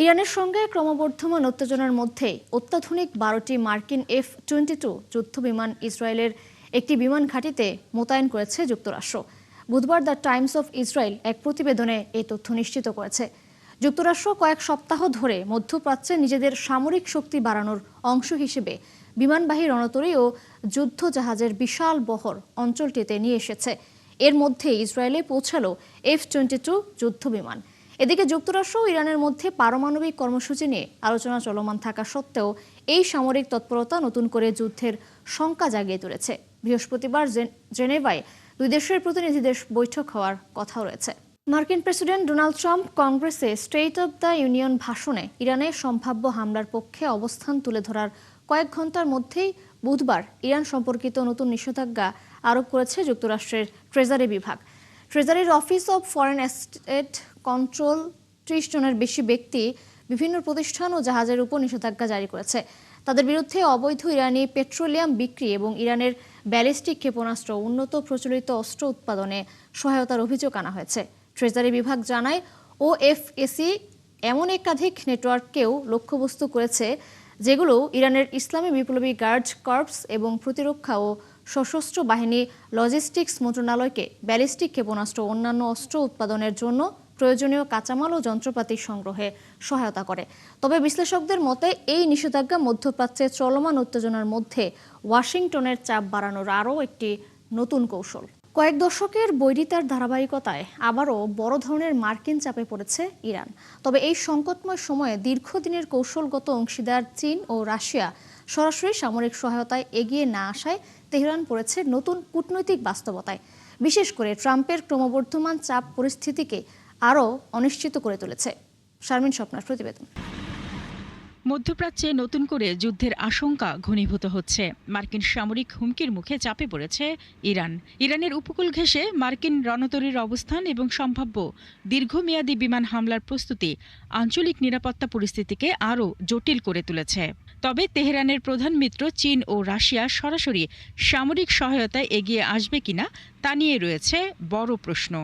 ইরানের সঙ্গে ক্রমবর্ধমান উত্তেজনার মধ্যেই অত্যাধুনিক ১২টি মার্কিন F-22 যুদ্ধবিমান ইসরায়েলের একটি বিমান ঘাঁটিতে মোতায়েন করেছে যুক্তরাষ্ট্র। বুধবার দ্য টাইমস অফ ইসরায়েল এক প্রতিবেদনে এই তথ্য নিশ্চিত করেছে। যুক্তরাষ্ট্র কয়েক সপ্তাহ ধরে মধ্যপ্রাচ্যে নিজেদের সামরিক শক্তি বাড়ানোর অংশ হিসেবে বিমানবাহী রণতরী ও যুদ্ধ জাহাজের বিশাল বহর অঞ্চলটিতে নিয়ে এসেছে। এর মধ্যে ইসরায়েলে পৌঁছালো F-22 যুদ্ধবিমান। এদিকে যুক্তরাষ্ট্র ও ইরানের মধ্যে পারমাণবিক কর্মসূচি নিয়ে আলোচনা চলমান থাকা সত্ত্বেও এই সামরিক তৎপরতা নতুন করে যুদ্ধের শঙ্কা জাগিয়ে তুলেছে। বৃহস্পতিবার জেনেভায় দুই দেশের প্রতিনিধিদের বৈঠক হওয়ার কথা রয়েছে। মার্কিন প্রেসিডেন্ট ডোনাল্ড ট্রাম্প কংগ্রেসে স্টেট অব দ্য ইউনিয়ন ভাষণে ইরানে সম্ভাব্য হামলার পক্ষে অবস্থান তুলে ধরার কয়েক ঘন্টার মধ্যেই বুধবার ইরান সম্পর্কিত নতুন নিষেধাজ্ঞা আরোপ করেছে যুক্তরাষ্ট্রের ট্রেজারি বিভাগ। ট্রেজারির Office of Foreign Assets Control ৩০ জনের বেশি ব্যক্তি, বিভিন্ন প্রতিষ্ঠান ও জাহাজের উপর নিষেধাজ্ঞা জারি করেছে। তাদের বিরুদ্ধে অবৈধ ইরানি পেট্রোলিয়াম বিক্রি এবং ইরানের ব্যালিস্টিক ক্ষেপণাস্ত্র, উন্নত প্রচলিত অস্ত্র উৎপাদনে সহায়তার অভিযোগ আনা হয়েছে। ট্রেজারি বিভাগ জানায় ওএফএসি এমন একাধিক নেটওয়ার্ককেও লক্ষ্যবস্তু করেছে যেগুলো ইরানের ইসলামী বিপ্লবী গার্ড কর্পস এবং প্রতিরক্ষা ও সশস্ত্র বাহিনী লজিস্টিক্স মন্ত্রণালয়কে ব্যালিস্টিক ক্ষেপণাস্ত্র ও অন্যান্য অস্ত্র উৎপাদনের জন্য প্রয়োজনীয় কাঁচামাল ও যন্ত্রপাতি সংগ্রহে সহায়তা করে। তবে বিশ্লেষকদের মতে এই নিষেধাজ্ঞা মধ্যপ্রাচ্যে চলমান উত্তেজনার মধ্যে ওয়াশিংটনের চাপ বাড়ানোর আরও একটি নতুন কৌশল। কয়েক দশকের বৈরিতার ধারাবাহিকতায় আবারও বড় ধরনের মার্কিন চাপে পড়েছে ইরান। তবে এই সংকটময় সময়ে দীর্ঘদিনের কৌশলগত অংশীদার চীন ও রাশিয়া সরাসরি সামরিক সহায়তায় এগিয়ে না আসায় তেহরান পড়েছে নতুন কূটনৈতিক বাস্তবতায়। বিশেষ করে ট্রাম্পের ক্রমবর্ধমান চাপ পরিস্থিতিকে আরও অনিশ্চিত করে তুলেছে। শারমিন স্বপ্নার প্রতিবেদন। মধ্যপ্রাচ্যে নতুন করে যুদ্ধের আশঙ্কা ঘনীভূত হচ্ছে। মার্কিন সামরিক হুমকির মুখে চাপে পড়েছে ইরান। ইরানের উপকূল ঘেঁষে মার্কিন রণতরীর অবস্থান এবং সম্ভাব্য দীর্ঘমেয়াদী বিমান হামলার প্রস্তুতি আঞ্চলিক নিরাপত্তা পরিস্থিতিকে আরও জটিল করে তুলেছে। তবে তেহরানের প্রধান মিত্র চীন ও রাশিয়া সরাসরি সামরিক সহায়তায় এগিয়ে আসবে কিনা তা নিয়ে রয়েছে বড় প্রশ্ন।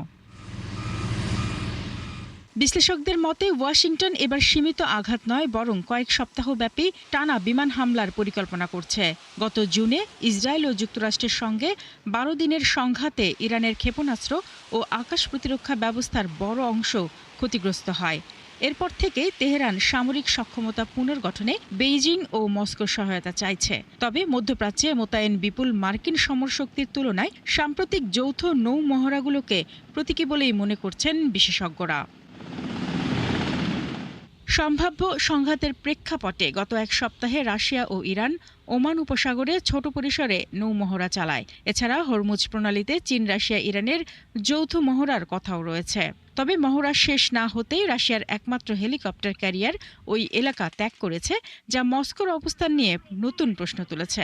বিশ্লেষকদের মতে ওয়াশিংটন এবার সীমিত আঘাত নয়, বরং কয়েক সপ্তাহব্যাপী টানা বিমান হামলার পরিকল্পনা করছে। গত জুনে ইসরায়েল ও যুক্তরাষ্ট্রের সঙ্গে ১২ দিনের সংঘাতে ইরানের ক্ষেপণাস্ত্র ও আকাশ প্রতিরক্ষা ব্যবস্থার বড় অংশ ক্ষতিগ্রস্ত হয়। এরপর থেকে তেহরান সামরিক সক্ষমতা পুনর্গঠনে বেইজিং ও মস্কোর সহায়তা চাইছে। তবে মধ্যপ্রাচ্যে মোতায়েন বিপুল মার্কিন সমরশক্তির তুলনায় সাম্প্রতিক যৌথ নৌ মহড়াগুলোকে প্রতীকী বলেই মনে করছেন বিশেষজ্ঞরা। সম্ভাব্য সংঘাতের প্রেক্ষাপটে গত এক সপ্তাহে রাশিয়া ও ইরান ওমান উপসাগরে ছোট পরিসরে নৌমহড়া চালায়। এছাড়া হরমুজ প্রণালীতে চীন, রাশিয়া, ইরানের যৌথ মহড়ার কথাও রয়েছে। তবে মহড়া শেষ না হতেই রাশিয়ার একমাত্র হেলিকপ্টার ক্যারিয়ার ওই এলাকা ত্যাগ করেছে, যা মস্কোর অবস্থান নিয়ে নতুন প্রশ্ন তুলেছে।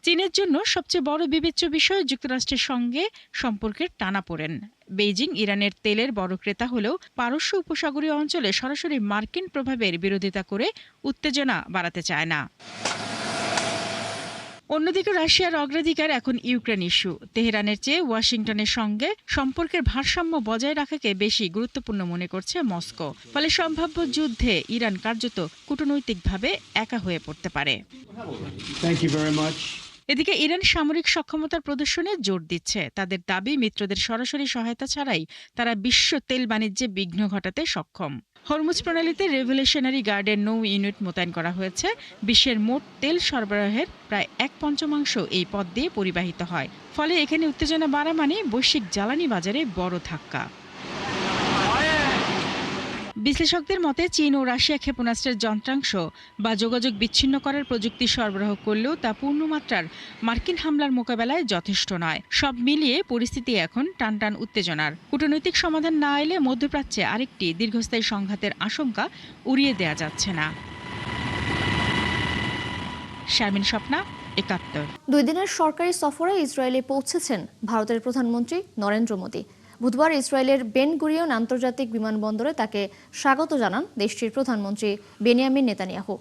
চীনের জন্য সবচেয়ে বড় বিবেচ্য বিষয় যুক্তরাষ্ট্রের সঙ্গে সম্পর্কের টানাপোড়েন। বেইজিং ইরানের তেলের বড় ক্রেতা হলেও পারস্য উপসাগরীয় অঞ্চলে সরাসরি মার্কিন প্রভাবের বিরোধিতা করে উত্তেজনা বাড়াতে চায় না। অন্যদিকে রাশিয়ার অগ্রাধিকার এখন ইউক্রেন ইস্যু। তেহরানের চেয়ে ওয়াশিংটনের সঙ্গে সম্পর্কের ভারসাম্য বজায় রাখাকে বেশি গুরুত্বপূর্ণ মনে করছে মস্কো। ফলে সম্ভাব্য যুদ্ধে ইরান কার্যত কূটনৈতিকভাবে একা হয়ে পড়তে পারে। এদিকে ইরান সামরিক সক্ষমতার প্রদর্শনে জোর দিচ্ছে। তাদের দাবি, মিত্রদের সরাসরি সহায়তা ছাড়াই তারা বিশ্ব তেল বাণিজ্যে বিঘ্ন ঘটাতে সক্ষম। হরমুজ প্রণালীতে রেভলিউশনারি গার্ডের নৌ ইউনিট মোতায়েন করা হয়েছে। বিশ্বের মোট তেল সরবরাহের প্রায় ১/৫ এই পথ দিয়ে পরিবাহিত হয়। ফলে এখানে উত্তেজনা বাড়া মানে বৈশ্বিক জ্বালানি বাজারে বড় ধাক্কা। বিশ্লেষকদের মতে চীন ও রাশিয়া ক্ষেপণাস্ত্রের যন্ত্রাংশ বা যোগাযোগ বিচ্ছিন্ন করার প্রযুক্তি সরবরাহ করলেও তা পূর্ণমাত্রার মার্কিন হামলার মোকাবেলায় যথেষ্ট নয়। সব মিলিয়ে পরিস্থিতি এখন টানটান উত্তেজনার। কূটনৈতিক সমাধান না এলে মধ্যপ্রাচ্যে আরেকটি দীর্ঘস্থায়ী সংঘাতের আশঙ্কা উড়িয়ে দেয়া যাচ্ছে না। শারমিন স্বপ্না, ৭১। ২ দিনের সরকারি সফরে ইসরায়েলে পৌঁছেছেন ভারতের প্রধানমন্ত্রী নরেন্দ্র মোদী। বুধবার ইসরায়েলের বেন গুরিয়ন আন্তর্জাতিক বিমানবন্দরে তাকে স্বাগত জানান দেশটির প্রধানমন্ত্রী বেনিয়ামিন নেতানিয়াহু।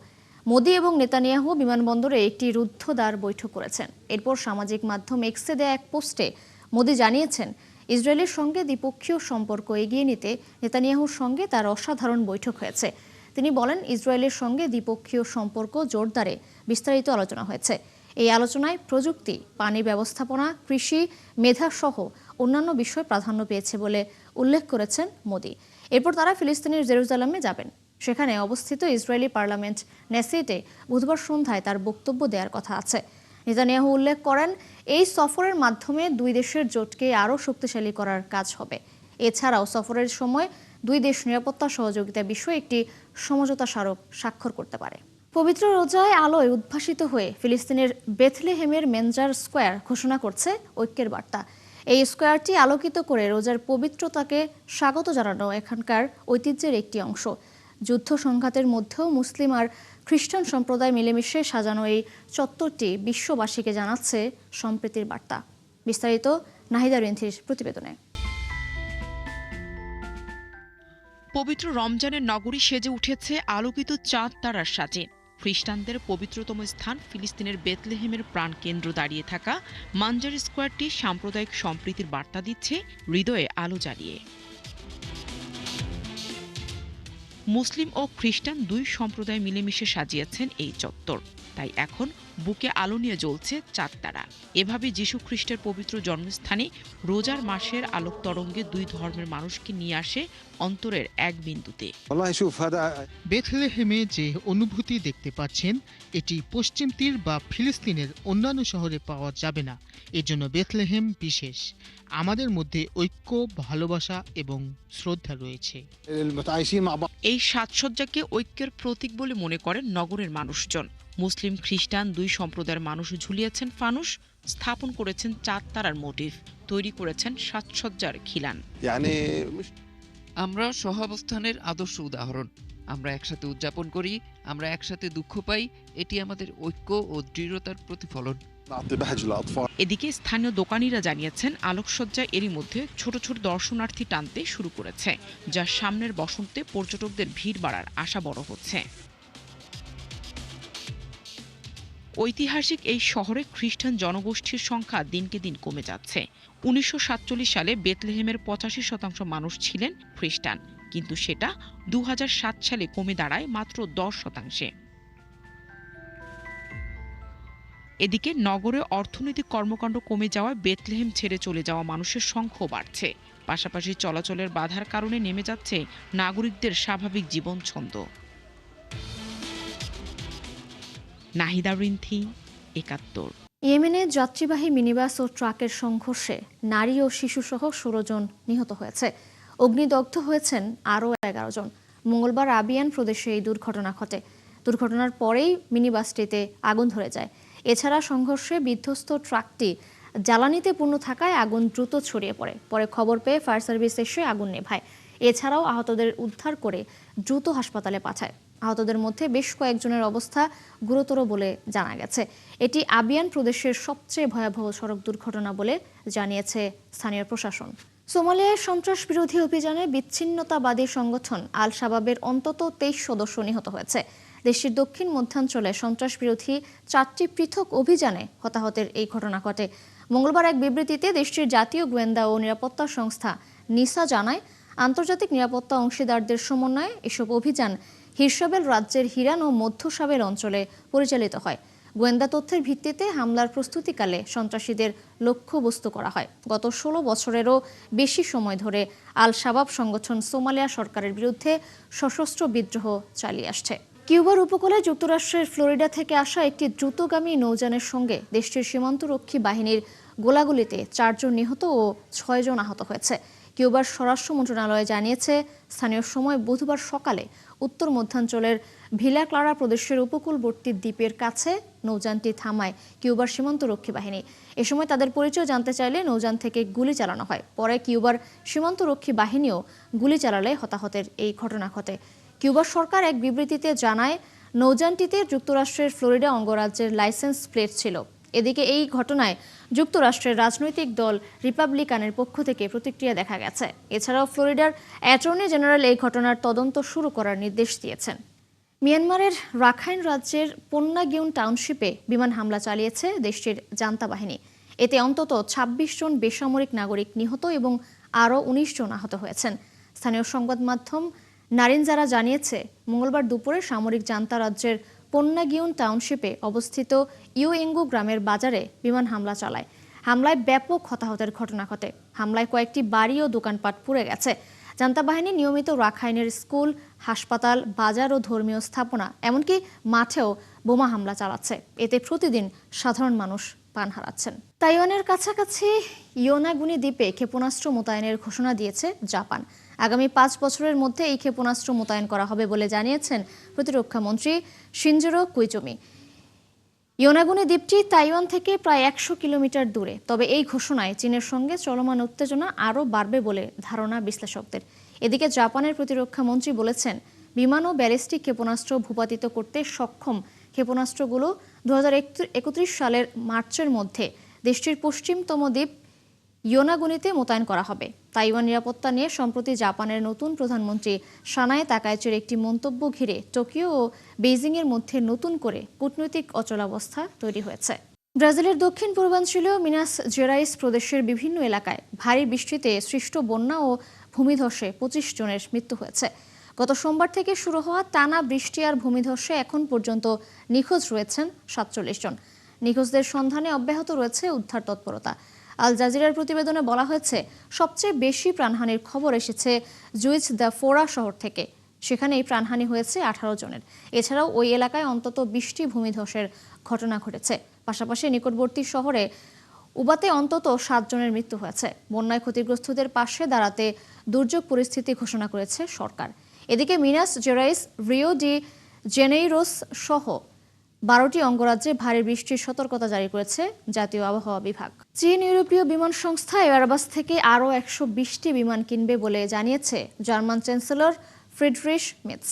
মোদী এবং নেতানিয়াহু বিমানবন্দরে একটি রুদ্ধদ্বার বৈঠক করেছেন। এরপর সামাজিক মাধ্যম এক্সে দেয়া এক পোস্টে মোদী জানিয়েছেন, ইসরায়েলের সঙ্গে দ্বিপক্ষীয় সম্পর্ক এগিয়ে নিতে নেতানিয়াহুর সঙ্গে তার অসাধারণ বৈঠক হয়েছে। তিনি বলেন, ইসরায়েলের সঙ্গে দ্বিপক্ষীয় সম্পর্ক জোরদারে বিস্তারিত আলোচনা হয়েছে। এই আলোচনায় প্রযুক্তি, পানি ব্যবস্থাপনা, কৃষি, মেধাসহ অন্যান্য বিষয় প্রাধান্য পেয়েছে বলে উল্লেখ করেছেন মোদি। এরপর তারা ফিলিস্তিনের জেরুজালেমে যাবেন। সেখানে অবস্থিত ইসরায়েলি পার্লামেন্ট নেসেটে বুধবার সন্ধ্যায় তার বক্তব্য দেওয়ার কথা আছে। নেতানিয়াহু উল্লেখ করেন, এই সফরের মাধ্যমে দুই দেশের জোটকে আরও শক্তিশালী করার কাজ হবে। এছাড়াও সফরের সময় দুই দেশ নিরাপত্তা সহযোগিতা বিষয়ে একটি সমঝোতা স্মারক স্বাক্ষর করতে পারে। পবিত্র রোজায় আলোয় উদ্ভাসিত হয়ে ফিলিস্তিনের বেথলেহেমের মেনজার স্কোয়ার ঘোষণা করছে ঐক্যের বার্তা। এই স্কোয়ারটি আলোকিত করে রোজার পবিত্রতাকে স্বাগত জানানো এখানকার ঐতিহ্যের একটি অংশ। যুদ্ধ সংঘাতের মধ্যেও মুসলিম আর খ্রিস্টান সম্প্রদায় মিলেমিশে সাজানো এই চত্বরটি বিশ্ববাসীকে জানাচ্ছে সম্প্রীতির বার্তা। বিস্তারিত নাহিদা রিন্থির প্রতিবেদনে। পবিত্র রমজানের নগরী সেজে উঠেছে আলোকিত চাঁদ তারার সাজে। খ্রিস্টানদের পবিত্রতম স্থান ফিলিস্তিনের বেথলেহেমের প্রাণকেন্দ্র দাঁড়িয়ে থাকা মানজার স্কোয়ারটি সাম্প্রদায়িক সম্প্রীতির বার্তা দিচ্ছে হৃদয়ে আলো জ্বালিয়ে। মুসলিম ও খ্রিস্টান দুই সম্প্রদায় মিলেমিশে সাজিয়েছেন এই চত্বর। তাই এখন বুকে আলো নিয়ে জ্বলছে চাঁদ তারা। এভাবে যীশু খ্রিস্টের পবিত্র জন্মস্থানে রোজার মাসের আলোক তরঙ্গে দুই ধর্মের মানুষকে নিয়ে আসে অন্তরের এক বিন্দুতে। বেথলেহেমে যে অনুভূতি দেখতে পাচ্ছেন, এটি পশ্চিম তীর বা ফিলিস্তিনের অন্যান্য শহরে পাওয়া যাবে না। এজন্য বেথলেহেম বিশেষ। আমাদের মধ্যে ঐক্য, ভালোবাসা এবং শ্রদ্ধা রয়েছে। এই সাজসজ্জাকে ঐক্যের প্রতীক বলে মনে করেন নগরের মানুষজন। মুসলিম খ্রিস্টান দুই সম্প্রদায়ের মানুষ ঝুলিয়েছেন ফানুস, স্থাপন করেছেন চাঁদ তারার মোটিভ, তৈরি করেছেন সাজসজ্জার খিলান। আমরা সহাবস্থানের আদর্শ উদাহরণ। আমরা একসাথে উদযাপন করি, আমরা একসাথে দুঃখ পাই। এটি আমাদের ঐক্য ও দৃঢ়তার প্রতিফলন। এদিকে স্থানীয় দোকানিরা জানিয়েছেন, আলোকসজ্জা এরই মধ্যে ছোট ছোট দর্শনার্থী টানতে শুরু করেছে, যা সামনের বসন্তে পর্যটকদের ভিড় বাড়ার আশা বড় হচ্ছে। ঐতিহাসিক এই শহরে খ্রিস্টান জনগোষ্ঠীর সংখ্যা দিনকে দিন কমে যাচ্ছে। 1947 সালে বেথলেহেমের 85% মানুষ ছিলেন খ্রিস্টান, কিন্তু সেটা 2007 সালে কমে দাঁড়ায় মাত্র 10%। এদিকে নগরে অর্থনৈতিক কর্মকাণ্ড কমে যাওয়ায় বেথলেহেম ছেড়ে চলে যাওয়া মানুষের সংখ্যাও বাড়ছে। পাশাপাশি চলাচলের বাধার কারণে নেমে যাচ্ছে নাগরিকদের স্বাভাবিক জীবন ছন্দ। নাহিদা রিন্থি, 71। ইয়েমেনে যাত্রীবাহী মিনিবাস ও ট্রাকের সংঘর্ষে নারী ও শিশুসহ 16 জন নিহত হয়েছে। অগ্নিদগ্ধ হয়েছেন আরও 11 জন। মঙ্গলবার আবিয়ান প্রদেশে এই দুর্ঘটনা ঘটে। দুর্ঘটনার পরেই মিনিবাসটিতে আগুন ধরে যায়। এছাড়া সংঘর্ষে বিধ্বস্ত ট্রাকটি জ্বালানিতে পূর্ণ থাকায় আগুন দ্রুত ছড়িয়ে পড়ে। পরে খবর পেয়ে ফায়ার সার্ভিস এসে আগুন নেভায়। এছাড়াও আহতদের উদ্ধার করে দ্রুত হাসপাতালে পাঠায়। আহতদের মধ্যে বেশ কয়েকজনের অবস্থা গুরুতর বলে জানা গেছে। এটি আবিয়ান প্রদেশের সবচেয়ে ভয়াবহ সড়ক দুর্ঘটনা বলে জানিয়েছে স্থানীয় প্রশাসন। সোমালিয়ায় সন্ত্রাস বিরোধী অভিযানে বিচ্ছিন্নতাবাদী সংগঠন আল শাবাবের অন্তত 23 সদস্য নিহত হয়েছে। দেশটির দক্ষিণ মধ্যাঞ্চলে সন্ত্রাস বিরোধী 4টি পৃথক অভিযানে হতাহতের এই ঘটনা ঘটে। মঙ্গলবার এক বিবৃতিতে দেশটির জাতীয় গোয়েন্দা ও নিরাপত্তা সংস্থা নিসা জানায়, আন্তর্জাতিক নিরাপত্তা অংশীদারদের সমন্বয়ে এসব অভিযান হিরসাবেল রাজ্যের হিরান ও মধ্য সাবেল অঞ্চলে পরিচালিত হয়। গোয়েন্দা তথ্যের ভিত্তিতে হামলার প্রস্তুতিকালে সন্ত্রাসীদের লক্ষ্যবস্তু করা হয়। গত 16 বছরেরও বেশি সময় ধরে আল শাবাব সংগঠন সোমালিয়া সরকারের বিরুদ্ধে সশস্ত্র বিদ্রোহ চালিয়ে আসছে। কিউবার উপকূলে যুক্তরাষ্ট্রের ফ্লোরিডা থেকে আসা একটি দ্রুতগামী নৌযানের সঙ্গে দেশটির সীমান্তরক্ষী বাহিনীর গোলাগুলিতে 4 জন নিহত ও 6 জন আহত হয়েছে। কিউবার স্বরাষ্ট্র মন্ত্রণালয় জানিয়েছে, স্থানীয় সময় বুধবার সকালে উত্তর মধ্যাঞ্চলের ভিলা ক্লারা প্রদেশের উপকূলবর্তী দ্বীপের কাছে নৌযানটি থামায় কিউবার সীমান্তরক্ষী বাহিনী। এ সময় তাদের পরিচয় জানতে চাইলে নৌযান থেকে গুলি চালানো হয়। পরে কিউবার সীমান্তরক্ষী বাহিনীও গুলি চালালে হতাহতের এই ঘটনা ঘটে। কিউবার সরকার এক বিবৃতিতে জানায়, নৌযানটিতে যুক্তরাষ্ট্রের ফ্লোরিডা অঙ্গরাজ্যের লাইসেন্স প্লেট ছিল। এদিকে এই ঘটনায় যুক্তরাষ্ট্রের রাজনৈতিক দল রিপাবলিকানের পক্ষ থেকে প্রতিক্রিয়া দেখা গেছে। এছাড়াও ফ্লোরিডার অ্যাটর্নি জেনারেল এই ঘটনার তদন্ত শুরু করার নির্দেশ দিয়েছেন। মিয়ানমারের রাখাইন রাজ্যের পন্নাগিউন টাউনশিপে বিমান হামলা চালিয়েছে দেশটির জান্তা বাহিনী। এতে অন্তত ২৬ জন বেসামরিক নাগরিক নিহত এবং আরও ১৯ জন আহত হয়েছেন। স্থানীয় সংবাদ মাধ্যম নারিনজারা জানিয়েছে, মঙ্গলবার দুপুরে সামরিক জান্তা রাজ্যের পন্নাগিউন টাউনশিপে অবস্থিত ইউএঙ্গু গ্রামের বাজারে বিমান হামলা চালায়। হামলায় ব্যাপক হতাহতের ঘটনা ঘটে। হামলায় কয়েকটি বাড়ি ও দোকানপাট পুড়ে গেছে। জান্তা বাহিনী নিয়মিত রাখাইনের স্কুল, হাসপাতাল, বাজার ও ধর্মীয় স্থাপনা এমনকি মাঠেও বোমা হামলা চালাচ্ছে। এতে প্রতিদিন সাধারণ মানুষ প্রাণ হারাচ্ছেন। তাইওয়ানের কাছাকাছি ইয়োনাগুনি দ্বীপে ক্ষেপণাস্ত্র মোতায়েনের ঘোষণা দিয়েছে জাপান। আগামী ৫ বছরের মধ্যে এই ক্ষেপণাস্ত্র মোতায়েন করা হবে বলে জানিয়েছেন প্রতিরক্ষা মন্ত্রী শিনজিরো কুইজুমি। ইয়োনাগুনি দ্বীপটি তাইওয়ান থেকে প্রায় ১০০ কিলোমিটার দূরে। তবে এই ঘোষণায় চীনের সঙ্গে চলমান উত্তেজনা আরও বাড়বে বলে ধারণা বিশ্লেষকদের। এদিকে জাপানের প্রতিরক্ষা মন্ত্রী বলেছেন, বিমান ও ব্যালিস্টিক ক্ষেপণাস্ত্র ভূপাতিত করতে সক্ষম ক্ষেপণাস্ত্রগুলো ২০৩১ সালের মার্চের মধ্যে দেশটির পশ্চিমতম দ্বীপ ইয়োনাগুনিতে মোতায়েন করা হবে। তাইওয়ান নিরাপত্তা নিয়ে সম্প্রতি জাপানের নতুন প্রধানমন্ত্রী সানায়ে তাকাইচির একটি মন্তব্য ঘিরে টোকিও ও বেইজিংয়ের মধ্যে নতুন করে কূটনৈতিক অচলাবস্থা তৈরি হয়েছে। ব্রাজিলের দক্ষিণ পূর্বাঞ্চলীয় মিনাস জেরাইস প্রদেশের বিভিন্ন এলাকায় ভারী বৃষ্টিতে সৃষ্ট বন্যা ও ভূমিধসে ২৫ জনের মৃত্যু হয়েছে। গত সোমবার থেকে শুরু হওয়া টানা বৃষ্টি আর ভূমিধসে এখন পর্যন্ত নিখোঁজ রয়েছেন ৪৭ জন। নিখোঁজদের সন্ধানে অব্যাহত রয়েছে উদ্ধার তৎপরতা। আল জাজিরার প্রতিবেদনে বলা হয়েছে, সবচেয়ে বেশি প্রাণহানির খবর এসেছে জুইচ দ্য ফোরা শহর থেকে। সেখানেই প্রাণহানি হয়েছে ১৮ জনের। এছাড়াও ওই এলাকায় অন্তত ২০টি ভূমিধসের ঘটনা ঘটেছে। পাশাপাশি নিকটবর্তী শহরে উবাতে অন্তত ৭ জনের মৃত্যু হয়েছে। বন্যায় ক্ষতিগ্রস্তদের পাশে দাঁড়াতে দুর্যোগ পরিস্থিতি ঘোষণা করেছে সরকার। এদিকে মিনাস জেরাইস, রিও ডি জেনেইরোস সহ ১২টি অঙ্গরাজ্যে ভারী বৃষ্টির সতর্কতা জারি করেছে জাতীয় আবহাওয়া বিভাগ। চীন ইউরোপীয় বিমান সংস্থা এয়ারবাস থেকে আরও ১২০টি বিমান কিনবে বলে জানিয়েছে জার্মান চ্যান্সেলর ফ্রিডরিশ মেটস।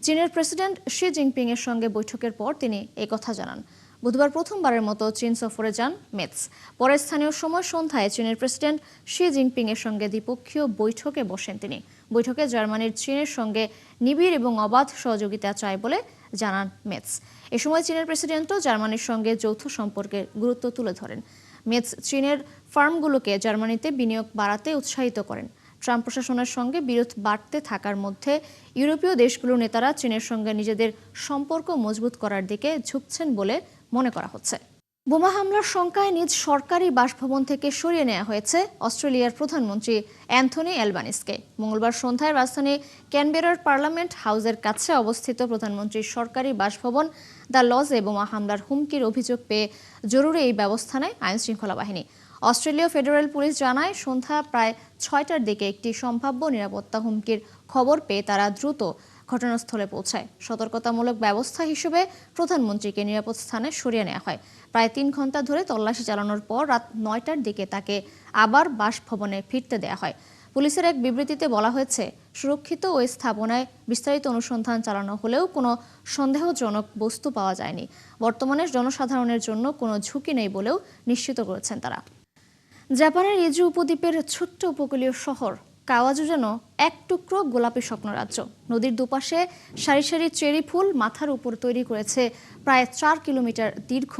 চীনের প্রেসিডেন্ট শি জিনপিং এর সঙ্গে বৈঠকের পর তিনি একথা জানান। বুধবার প্রথমবারের মতো চীন সফরে যান মেটস। পরে স্থানীয় সময় সন্ধ্যায় চীনের প্রেসিডেন্ট শি জিনপিং এর সঙ্গে দ্বিপক্ষীয় বৈঠকে বসেন তিনি। বৈঠকে জার্মানির চীনের সঙ্গে নিবিড় এবং অবাধ সহযোগিতা চায় বলে জানান মেটস। এ সময় চীনের প্রেসিডেন্টও জার্মানির সঙ্গে যৌথ সম্পর্কের গুরুত্ব তুলে ধরেন। মেটস চীনের ফার্মগুলোকে জার্মানিতে বিনিয়োগ বাড়াতে উৎসাহিত করেন। ট্রাম্প প্রশাসনের সঙ্গে বিরোধ বাড়তে থাকার মধ্যে ইউরোপীয় দেশগুলোর নেতারা চীনের সঙ্গে নিজেদের সম্পর্ক মজবুত করার দিকে ঝুঁকছেন বলে মনে করা হচ্ছে। বোমা হামলার শঙ্কায় নিজ সরকারি বাসভবন থেকে সরিয়ে নেওয়া হয়েছে অস্ট্রেলিয়ার প্রধানমন্ত্রী অ্যান্থনি অ্যালবানিসকে। মঙ্গলবার সন্ধ্যায় রাজধানী ক্যানবেরার পার্লামেন্ট হাউসের কাছে অবস্থিত প্রধানমন্ত্রীর সরকারি বাসভবন দ্য লজে বোমা হামলার হুমকির অভিযোগ পেয়ে জরুরি এই ব্যবস্থা নেয় আইনশৃঙ্খলা বাহিনী। অস্ট্রেলীয় ফেডারেল পুলিশ জানায়, সন্ধ্যা প্রায় ৬টার দিকে একটি সম্ভাব্য নিরাপত্তা হুমকির খবর পেয়ে তারা দ্রুত ঘটনাস্থলে পৌঁছায়। সতর্কতামূলক ব্যবস্থা হিসেবে প্রধানমন্ত্রীকে নিরাপদ স্থানে সরিয়ে নেওয়া হয়। প্রায় ৩ ঘন্টা ধরে তল্লাশি চালানোর পর রাত ৯টার দিকে তাকে আবার বাসভবনে ফিরতে দেওয়া হয়। পুলিশের এক বিবৃতিতে বলা হয়েছে, সুরক্ষিত ওই স্থাপনায় বিস্তারিত অনুসন্ধান চালানো হলেও কোনো সন্দেহজনক বস্তু পাওয়া যায়নি। বর্তমানে জনসাধারণের জন্য কোনো ঝুঁকি নেই বলেও নিশ্চিত করেছেন তারা। জাপানের ইজু উপদ্বীপের ছোট্ট উপকূলীয় শহর কাওয়াজু যেন এক টুকরো গোলাপি স্বপ্নরাজ্য। নদীর দুপাশে সারি সারি চেরি ফুল মাথার উপর তৈরি করেছে প্রায় ৪ কিলোমিটার দীর্ঘ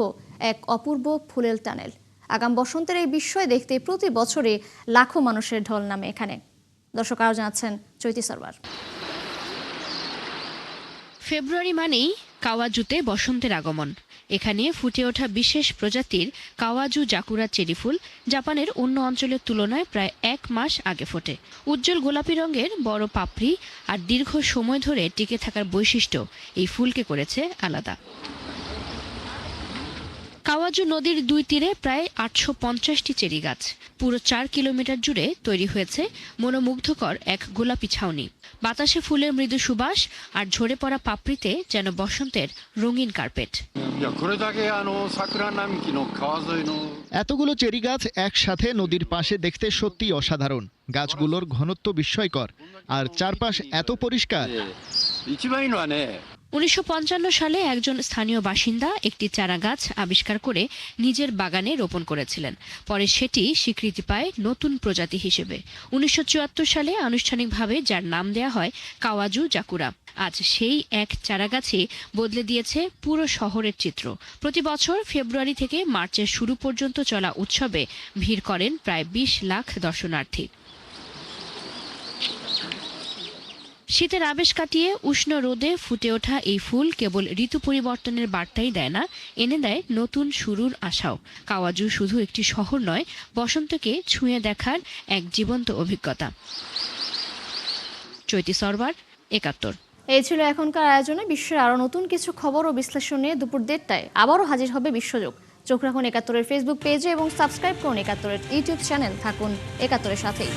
এক অপূর্ব ফুলের টানেল। আগাম বসন্তের এই বিস্ময় দেখতে প্রতি বছরই লাখো মানুষের ঢল নামে এখানে। দর্শক আরও জানাচ্ছেন চৈতি সারবার। ফেব্রুয়ারি মানেই কাওয়াজুতে বসন্তের আগমন। এখানে ফুটে ওঠা বিশেষ প্রজাতির কাওয়াজু জাকুরা চেরি ফুল জাপানের অন্য অঞ্চলের তুলনায় প্রায় ১ মাস আগে ফোটে। উজ্জ্বল গোলাপি রঙের বড় পাপড়ি আর দীর্ঘ সময় ধরে টিকে থাকার বৈশিষ্ট্য এই ফুলকে করেছে আলাদা। কাওয়াজু নদীর ২ তীরে প্রায় ৮৫০টি চেরি গাছ। পুরো ৪ কিলোমিটার জুড়ে তৈরি হয়েছে মনোমুগ্ধকর এক গোলাপি ছাউনি। বাতাসে ফুলের মৃদু সুবাস আর ঝরে পড়া পাপড়িতে যেন বসন্তের রঙিন কার্পেট। এতগুলো চেরি গাছ একসাথে নদীর পাশে দেখতে সত্যিই অসাধারণ। গাছগুলোর ঘনত্ব বিস্ময়কর আর চারপাশ এত পরিষ্কার। 1955 সালে একজন স্থানীয় বাসিন্দা একটি চারাগাছ আবিষ্কার করে নিজের বাগানে রোপণ করেছিলেন। পরে সেটি স্বীকৃতি পায় নতুন প্রজাতি হিসেবে। 1974 সালে আনুষ্ঠানিকভাবে যার নাম দেয়া হয় কাওয়াজু জাকুরা। আজ সেই এক চারাগাছই বদলে দিয়েছে পুরো শহরের চিত্র। প্রতি বছর ফেব্রুয়ারি থেকে মার্চের শুরু পর্যন্ত চলা উৎসবে ভিড় করেন প্রায় 20 লাখ দর্শনার্থী। শীতের আবেশ কাটিয়ে উষ্ণ রোদে ফুটে ওঠা এই ফুল কেবল ঋতু পরিবর্তনের বার্তাই দেয় না, এনে দেয় নতুন শুরুর আশাও। কাওয়াজু শুধু একটি শহর নয়, বসন্তকে ছুঁয়ে দেখার এক জীবন্ত অভিজ্ঞতা। চৈতি সরবার, ৭১। এই ছিল এখনকার আয়োজনে। বিশ্বের আরও নতুন কিছু খবর ও বিশ্লেষণ নিয়ে দুপুর 1:30টায় আবারও হাজির হবে বিশ্বযোগ। চোখ রাখুন ৭১-এর ফেসবুক পেজে এবং সাবস্ক্রাইব করুন ৭১-এর ইউটিউব চ্যানেল। থাকুন ৭১-এর সাথেই।